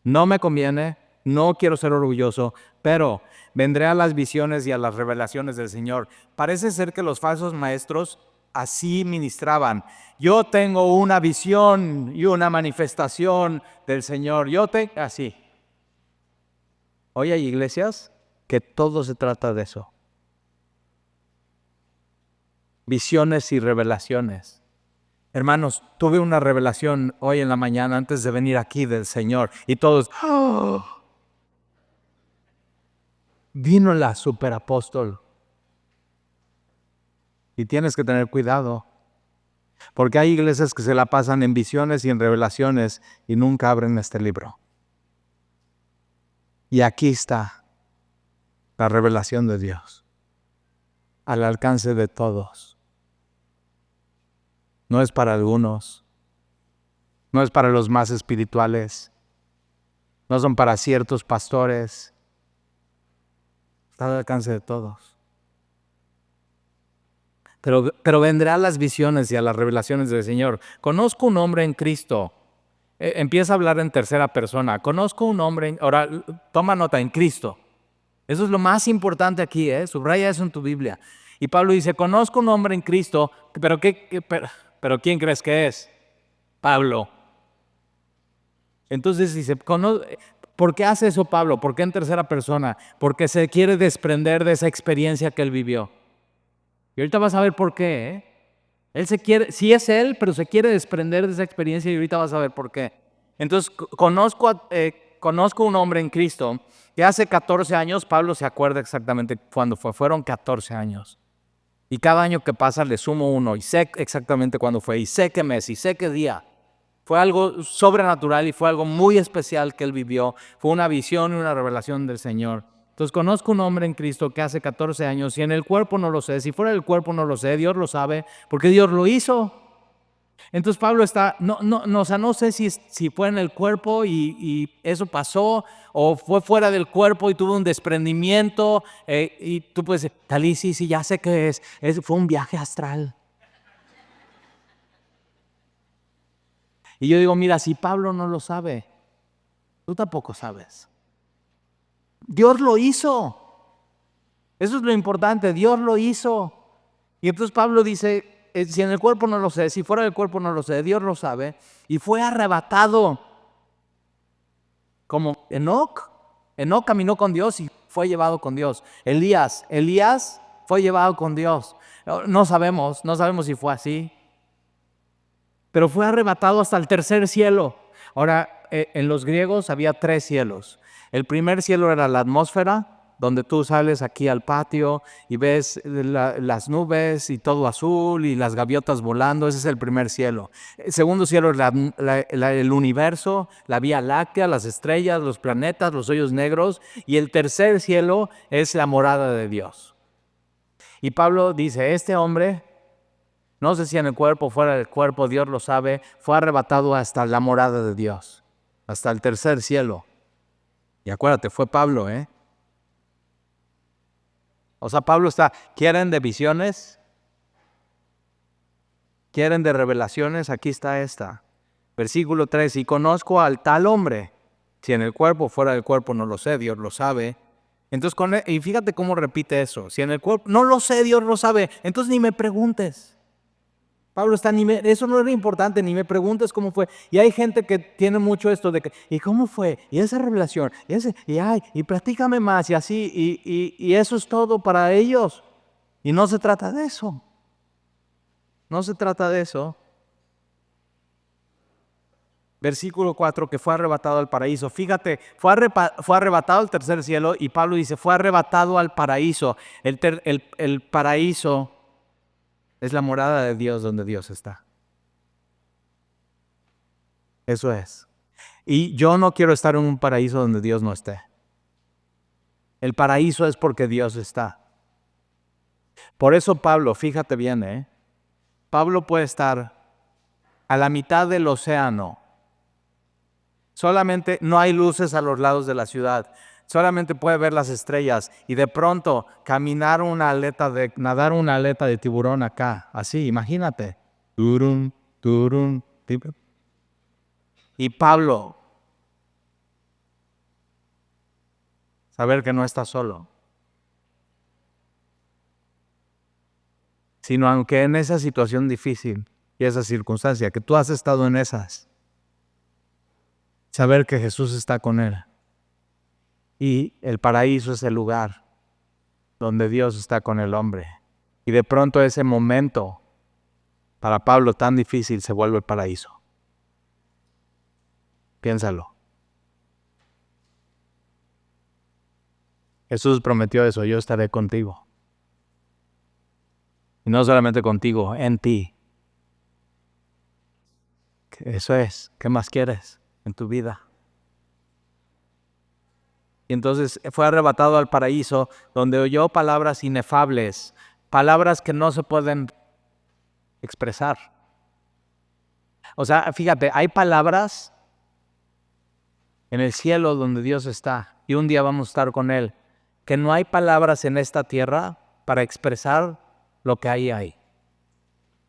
No me conviene, no quiero ser orgulloso, pero vendré a las visiones y a las revelaciones del Señor. Parece ser que los falsos maestros así ministraban. Yo tengo una visión y una manifestación del Señor. Así. Hoy hay iglesias que todo se trata de eso. Visiones y revelaciones. Hermanos, tuve una revelación hoy en la mañana antes de venir aquí del Señor y todos, ¡oh! Vino la superapóstol. Y tienes que tener cuidado, porque hay iglesias que se la pasan en visiones y en revelaciones y nunca abren este libro. Y aquí está la revelación de Dios, al alcance de todos. No es para algunos, no es para los más espirituales, no son para ciertos pastores, está al alcance de todos. Pero vendrán las visiones y a las revelaciones del Señor. Conozco un hombre en Cristo. Empieza a hablar en tercera persona. Conozco un hombre, ahora toma nota, en Cristo. Eso es lo más importante aquí, subraya eso en tu Biblia. Y Pablo dice, conozco un hombre en Cristo, pero ¿quién crees que es? Pablo. Entonces dice, ¿por qué hace eso Pablo? ¿Por qué en tercera persona? Porque se quiere desprender de esa experiencia que él vivió. Y ahorita vas a ver por qué, Él se quiere, sí es él, pero se quiere desprender de esa experiencia y ahorita vas a ver por qué. Entonces, conozco un hombre en Cristo que hace 14 años, Pablo se acuerda exactamente cuándo fue, fueron 14 años. Y cada año que pasa le sumo uno y sé exactamente cuándo fue, y sé qué mes, y sé qué día. Fue algo sobrenatural y fue algo muy especial que él vivió. Fue una visión y una revelación del Señor. Entonces conozco un hombre en Cristo que hace 14 años y en el cuerpo no lo sé, si fuera del cuerpo no lo sé, Dios lo sabe, porque Dios lo hizo. Entonces Pablo está, o sea, no sé si fue en el cuerpo y eso pasó, o fue fuera del cuerpo y tuvo un desprendimiento, y tú puedes decir, Talí, sí, ya sé que fue un viaje astral. Y yo digo, mira, si Pablo no lo sabe, tú tampoco sabes. Dios lo hizo. Eso es lo importante, Dios lo hizo. Y entonces Pablo dice, si en el cuerpo no lo sé, si fuera del cuerpo no lo sé, Dios lo sabe. Y fue arrebatado como Enoc. Enoc caminó con Dios y fue llevado con Dios. Elías fue llevado con Dios. No sabemos si fue así. Pero fue arrebatado hasta el tercer cielo. Ahora, en los griegos había 3 cielos. El primer cielo era la atmósfera, donde tú sales aquí al patio y ves las nubes y todo azul y las gaviotas volando. Ese es el primer cielo. El segundo cielo es el universo, la Vía Láctea, las estrellas, los planetas, los hoyos negros. Y el tercer cielo es la morada de Dios. Y Pablo dice, este hombre, no sé si en el cuerpo o fuera del cuerpo, Dios lo sabe, fue arrebatado hasta la morada de Dios, hasta el tercer cielo. Y acuérdate, fue Pablo, O sea, Pablo está, ¿quieren de visiones? ¿Quieren de revelaciones? Aquí está esta. Versículo 3, y conozco al tal hombre, si en el cuerpo o fuera del cuerpo no lo sé, Dios lo sabe. Entonces, y fíjate cómo repite eso, si en el cuerpo, no lo sé, Dios lo sabe, entonces ni me preguntes. Pablo está, eso no era importante, ni me preguntes cómo fue. Y hay gente que tiene mucho esto de que, ¿y cómo fue? Y esa revelación, y platícame más, y así, y eso es todo para ellos. Y no se trata de eso. No se trata de eso. Versículo 4, que fue arrebatado al paraíso. Fíjate, fue arrebatado al tercer cielo, y Pablo dice, fue arrebatado al paraíso. El paraíso es la morada de Dios donde Dios está. Eso es. Y yo no quiero estar en un paraíso donde Dios no esté. El paraíso es porque Dios está. Por eso Pablo, fíjate bien, Pablo puede estar a la mitad del océano. Solamente no hay luces a los lados de la ciudad. Solamente puede ver las estrellas y de pronto nadar una aleta de tiburón acá. Así, imagínate. Turun, turun, y Pablo, saber que no está solo. Sino aunque en esa situación difícil y esa circunstancia, que tú has estado en esas, saber que Jesús está con él. Y el paraíso es el lugar donde Dios está con el hombre. Y de pronto ese momento para Pablo tan difícil se vuelve el paraíso. Piénsalo. Jesús prometió eso, yo estaré contigo. Y no solamente contigo, en ti. Eso es, ¿qué más quieres en tu vida? Y entonces fue arrebatado al paraíso, donde oyó palabras inefables, palabras que no se pueden expresar. O sea, fíjate, hay palabras en el cielo donde Dios está, y un día vamos a estar con Él, que no hay palabras en esta tierra para expresar lo que hay ahí.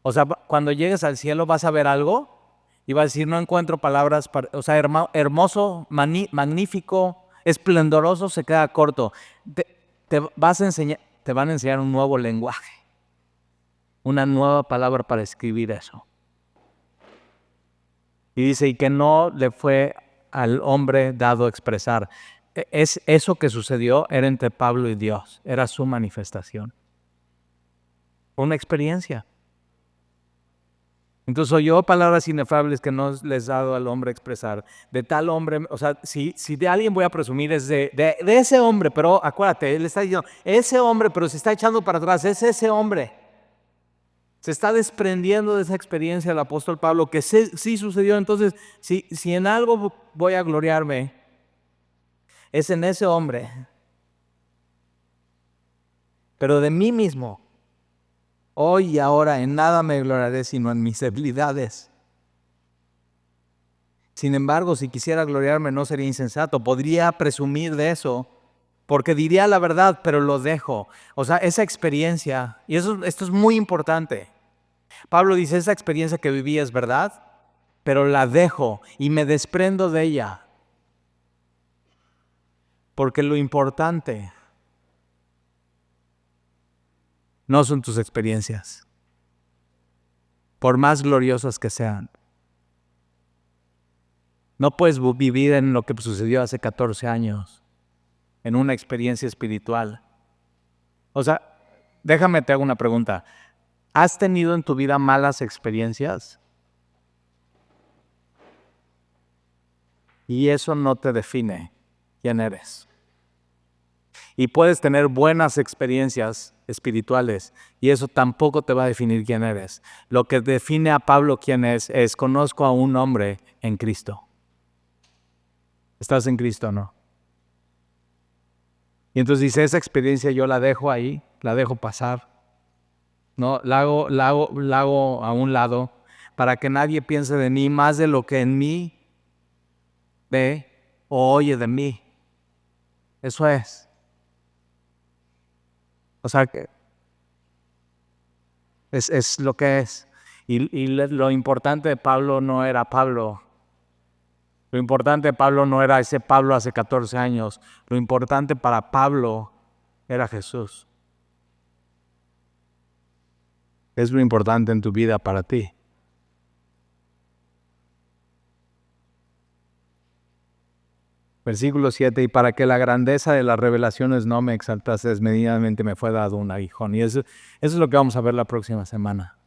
O sea, cuando llegues al cielo vas a ver algo y vas a decir, no encuentro palabras, o sea, hermoso, magnífico, esplendoroso, se queda corto. Te van a enseñar un nuevo lenguaje, una nueva palabra para escribir eso. Y dice, y que no le fue al hombre dado expresar. Eso que sucedió era entre Pablo y Dios, era su manifestación. Una experiencia. Entonces oyó palabras inefables que no les ha dado al hombre expresar. De tal hombre, o sea, si de alguien voy a presumir es de ese hombre, pero acuérdate, él está diciendo, ese hombre, pero se está echando para atrás, es ese hombre. Se está desprendiendo de esa experiencia el apóstol Pablo, que sí sucedió. Entonces, si en algo voy a gloriarme, es en ese hombre. Pero de mí mismo, hoy y ahora, en nada me gloriaré sino en mis debilidades. Sin embargo, si quisiera gloriarme no sería insensato. Podría presumir de eso, porque diría la verdad, pero lo dejo. O sea, esa experiencia, y esto es muy importante. Pablo dice, esa experiencia que viví es verdad, pero la dejo y me desprendo de ella. Porque lo importante no son tus experiencias, por más gloriosas que sean. No puedes vivir en lo que sucedió hace 14 años, en una experiencia espiritual. O sea, déjame te hago una pregunta. ¿Has tenido en tu vida malas experiencias? Y eso no te define quién eres. Y puedes tener buenas experiencias espirituales y eso tampoco te va a definir quién eres. Lo que define a Pablo quién es conozco a un hombre en Cristo. ¿Estás en Cristo o no? Y entonces dice, esa experiencia yo la dejo ahí, la dejo pasar. No, la hago a un lado para que nadie piense de mí más de lo que en mí ve o oye de mí. Eso es. O sea, que es lo que es. Y lo importante de Pablo no era Pablo. Lo importante de Pablo no era ese Pablo hace 14 años. Lo importante para Pablo era Jesús. Es lo importante en tu vida para ti. Versículo 7, y para que la grandeza de las revelaciones no me exaltase desmedidamente me fue dado un aguijón. Y eso es lo que vamos a ver la próxima semana.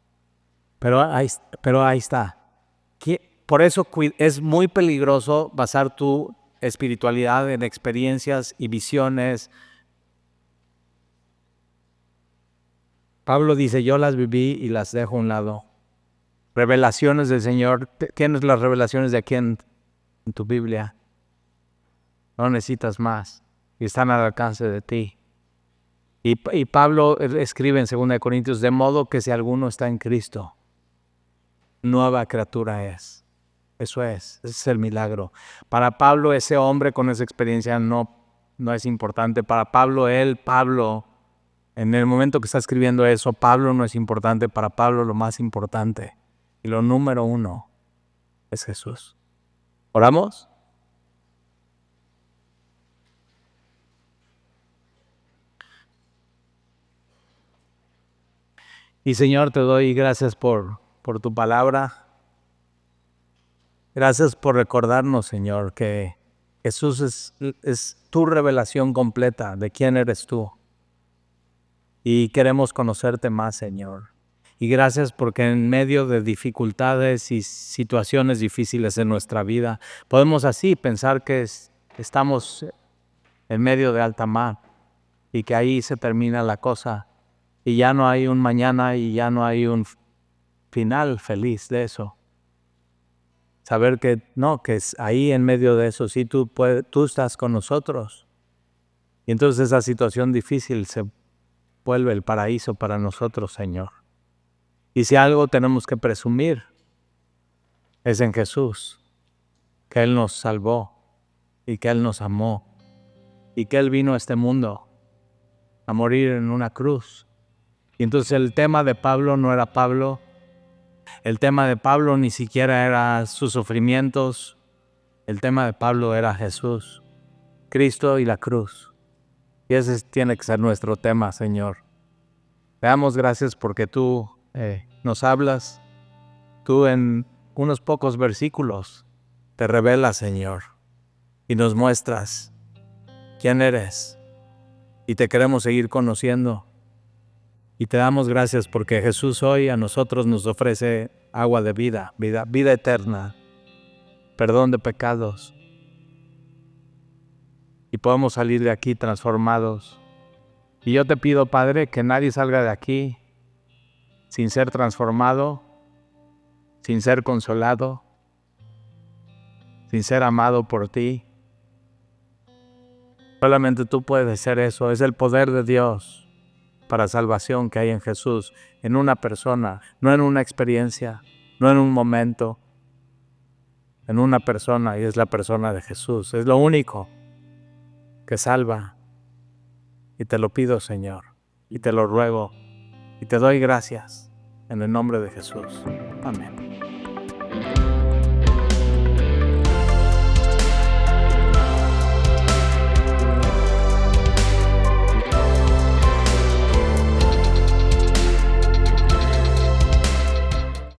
Pero ahí está. Por eso es muy peligroso basar tu espiritualidad en experiencias y visiones. Pablo dice, yo las viví y las dejo a un lado. Revelaciones del Señor. Tienes las revelaciones de aquí en tu Biblia. No necesitas más. Y están al alcance de ti. Y Pablo escribe en 2 Corintios, de modo que si alguno está en Cristo, nueva criatura es. Eso es, ese es el milagro. Para Pablo, ese hombre con esa experiencia no es importante. Para Pablo, en el momento que está escribiendo eso, Pablo no es importante. Para Pablo lo más importante y lo número uno es Jesús. ¿Oramos? Y Señor, te doy gracias por tu palabra. Gracias por recordarnos, Señor, que Jesús es tu revelación completa de quién eres tú. Y queremos conocerte más, Señor. Y gracias porque en medio de dificultades y situaciones difíciles en nuestra vida, podemos así pensar que estamos en medio de alta mar y que ahí se termina la cosa y ya no hay un mañana y ya no hay un final feliz de eso. Saber que no, que es ahí en medio de eso, sí tú estás con nosotros. Y entonces esa situación difícil se vuelve el paraíso para nosotros, Señor. Y si algo tenemos que presumir, es en Jesús, que Él nos salvó y que Él nos amó y que Él vino a este mundo a morir en una cruz. Y entonces el tema de Pablo no era Pablo, el tema de Pablo ni siquiera era sus sufrimientos, el tema de Pablo era Jesús, Cristo y la cruz. Y ese tiene que ser nuestro tema, Señor. Te damos gracias porque tú nos hablas, tú en unos pocos versículos te revelas, Señor, y nos muestras quién eres y te queremos seguir conociendo. Y te damos gracias porque Jesús hoy a nosotros nos ofrece agua de vida, vida eterna, perdón de pecados. Y podemos salir de aquí transformados. Y yo te pido, Padre, que nadie salga de aquí sin ser transformado, sin ser consolado, sin ser amado por ti. Solamente tú puedes ser eso, es el poder de Dios para salvación que hay en Jesús, en una persona, no en una experiencia, no en un momento, en una persona, y es la persona de Jesús. Es lo único que salva. Y te lo pido, Señor, y te lo ruego, y te doy gracias en el nombre de Jesús. Amén.